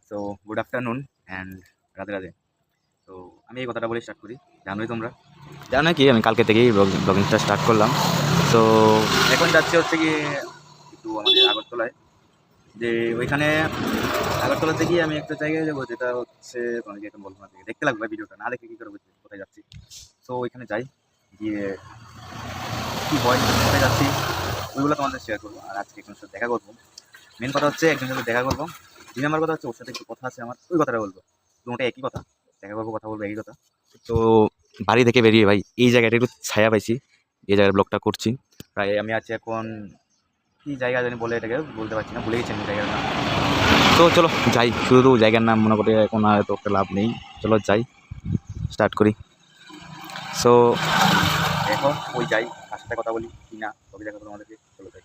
So good afternoon and Radhe Radhe. তো আমি এই কথাটা বলে স্টার্ট করি। জানোই তোমরা, জানো কি আমি কালকে থেকেই ব্লগিংটা স্টার্ট করলাম। তো এখন যাচ্ছি হচ্ছে কি একটু আমাদের আগরতলায়, যে ওইখানে আগরতলাতে গিয়ে আমি একটা জায়গায় যাবো, যেটা হচ্ছে তোমাকে এখন বলবো না, দেখতে লাগবে ভিডিওটা, না দেখে কী করে বুঝতে কোথায় যাচ্ছি। তো ওইখানে যাই, গিয়ে কী হয়, কোথায় যাচ্ছি ওইগুলো তোমাদের শেয়ার করবো। আর আজকে একজনের সাথে দেখা করবো। মেন কথা হচ্ছে একজনের সাথে দেখা করবো। 2 নম্বর কথা হচ্ছে ওর সাথে একটু কথা আছে আমার, ওই কথাটা বলবো। দুটোটা একই কথা, দেখা করবো, কথা বলবো, একই কথা। তো বাড়ি থেকে বেরিয়ে ভাই এই জায়গাটা একটু ছায়া পাইছি, এই জায়গার ব্লগটা করছি। প্রায় আমি আছি এখন কী জায়গা জানি বলে, এটাকে বলতে পারছি না, ভুলে গেছি আমি জায়গার নাম। তো চলো যাই, শুধু জায়গার নাম মনে করে এখন আর তো একটা লাভ নেই, চলো যাই, স্টার্ট করি। সো দেখো ওই যাই, কার সাথে কথা বলি কি না সবই দেখা তোমাদেরকে, চলো যাই।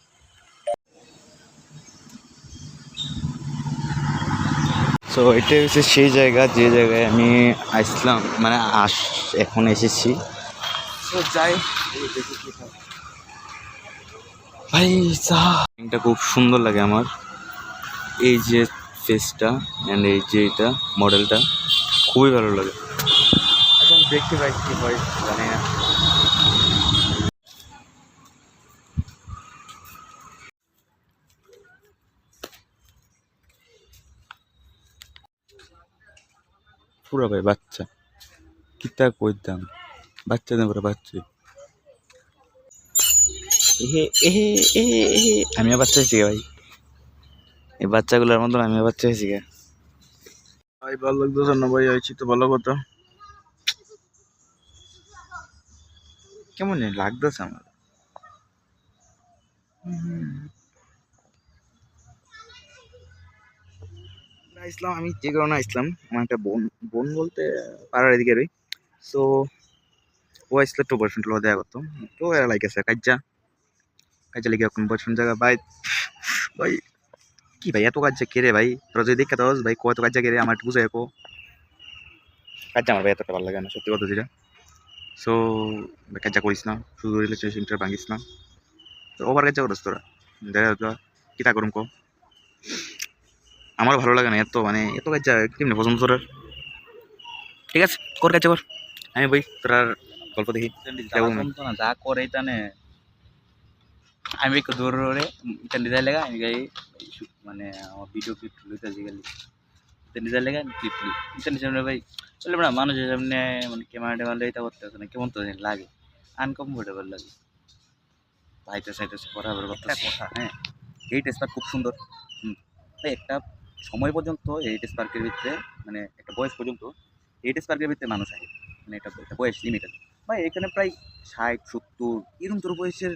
সো এটা হচ্ছে সেই জায়গা যে জায়গায় আমি আসলাম, মানে এখন এসেছি। তো যাই, ভাই এটা খুব সুন্দর লাগে আমার, এই যে ফেসটা অ্যান্ড এই যে এটা মডেলটা খুবই ভালো লাগে। এখন দেখতে পাই কি হয় জানি না। পুরো ভাই বাচ্চা কিতা কইতাম, বাচ্চাদের পরে বাচ্চা এহে এহে এহে এহে আমিও বাচ্চা হয়েছি ভাই, এই বাচ্চাগুলোর মতন আমিও বাচ্চা হয়েছি গে ভাই। ভালো লাগতেছে না ভাই, আইছি তো ভালো কথা, কেমন জানি লাগতেছে আমার। ইসলাম আমি যে কারণে আসলাম, আমার একটা বোন, বোন বলতে পাড়ার এদিকেরই। সো ও আসলে একটু বয়ফ্রেন্ড দেখা করতো, তো এরা লাইক আছে কাজ্জা কাজ্জা লেগে এখন বয়ফ্রেন্ড জায়গা ভাই। ভাই কি ভাই এত কাজ্জা কেড়ে ভাই, তোরা যদি দেখে দাস ভাই কত কাজ্জা কেড়ে আমার একটু বুঝে রাখো। কাজ্জা আমার ভাই এতটা ভালো লাগে না সত্যি কথা যেটা। সো কাজ্জা করিস না, শুধু রিলেশনশিপটা ভাঙিস না, তো ওভার কাজ্জা করিস তোরা, দেখা কিতা করুম কো, আমারও ভালো লাগে না এত, মানে এত কাজ্জা কেমনি পছন্দ তোর। ঠিক আছে কর কাজ্জা কর, আমি বই তোর গল্প দেখি না যা করে তানে। আমি একটু দূর রে ইতান ডিজাইন লেগা আমি গাই, মানে আমার ভিডিও ক্লিপ লইতে গেলি ইতান ডিজাইন লেগা ক্লিপ ক্লিপ ইতান ডিজাইন ভাই চলে না, মানুষের সামনে মানে ক্যামেরা ট্যামেরা এটা করতে না, কেমন তো লাগে, আনকমফোর্টেবল লাগে। হাইতে সাইতে কথা বলে কথা, হ্যাঁ এই টেস্টটা খুব সুন্দর। ভাই একটা সময় পর্যন্ত এই টেস্ট পার্কের ভিতরে, মানে একটা বয়স পর্যন্ত এই টেস্ট পার্কের ভিতরে মানুষ আগে, মানে এটা একটা বয়স লিমিটেড। ভাই এখানে প্রায় 60 70 এরকম তোর বয়সের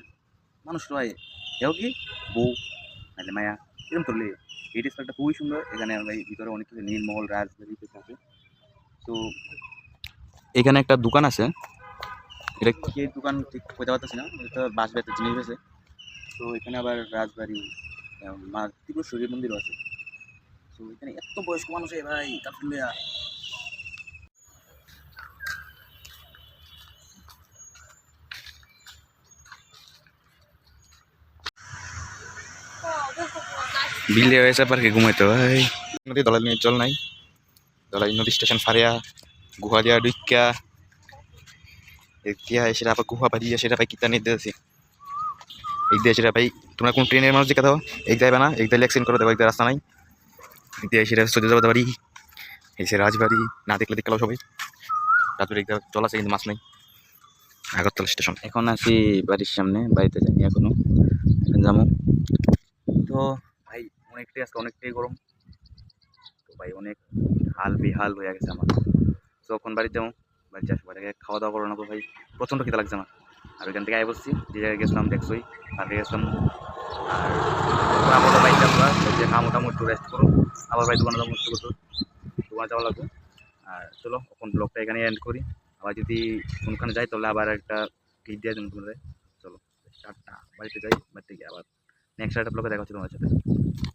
মানুষ রয়, এও কি বউ নাহলে মায়া এরকম করলে। এই টেস্ট পার্কটা খুবই সুন্দর, এখানে ভাই ভিতরে অনেক কিছু নীলমহল রাজবাড়ি আছে। তো এখানে একটা দোকান আছে, এটা কি দোকান ঠিক কোথাও পারতেছি না, এটা বাঁশ বেতের জিনিস আছে। তো এখানে আবার রাজবাড়ি, মা ত্রিপুরেশ্বরী মন্দিরও আছে। তো এখানে এত বয়স্ক মানুষ ভাই কাপড় বিলে হয়েছে পার্কে ঘুমাইতে ভাই। নদী দলাই নিয়ে জল নাই, দলাই নদী স্টেশন ফারিয়া গুহা দিয়া ডুইকা দিয়া সেটা আবার গুহা বাড়িয়া সেটা ভাই কিতা নিতে আছে এক দিয়ে সেটা ভাই। তোমরা কোন ট্রেনের মানুষ দেখা দাও এক যাইবে না, এক দিলে অ্যাক্সিডেন্ট করে দেবো, এক রাস্তা নাই, এক দিয়ে সেটা চলে যাবো বাড়ি, এই সে রাজবাড়ি না দেখলে দেখলাম সবাই। রাজবাড়ি জল আছে কিন্তু মাছ নাই। আগরতলা স্টেশন এখন আছি বাড়ির সামনে, বাড়িতে যাইনি এখনো, এখন যাবো। তো ভাই অনেকটাই আজকে অনেকটাই গরম, তো ভাই অনেক হাল বেহাল হয়ে গেছে আমার। তো এখন বাড়িতে যাবো, বাড়িতে আসবো, বাড়িতে খাওয়া দাওয়া করো না ভাই, প্রচণ্ড খিদে লাগছে আমার। আর ওইখান থেকে আয় বসছি যে জায়গায় গেছিলাম দেখছোই, পার্কে গেছিলাম। আর আমরা বাইক যাবো যে মোটামুটি একটু রেস্ট করো, আবার ভাই দোকানে যাবো, মুক্ত করতো দোকানে যাওয়া লাগবে। আর চলো এখন ব্লগটা এখানে এন্ড করি, আবার যদি কোনখানে যাই তাহলে আবার একটা ক্লিপ দিয়ে দেবো তোমাদের। চলো টাটা, বাড়িতে যাই, বাড়িতে গিয়ে আবার নেক্সট একটা ব্লগে দেখা হচ্ছে তোমাদের সাথে।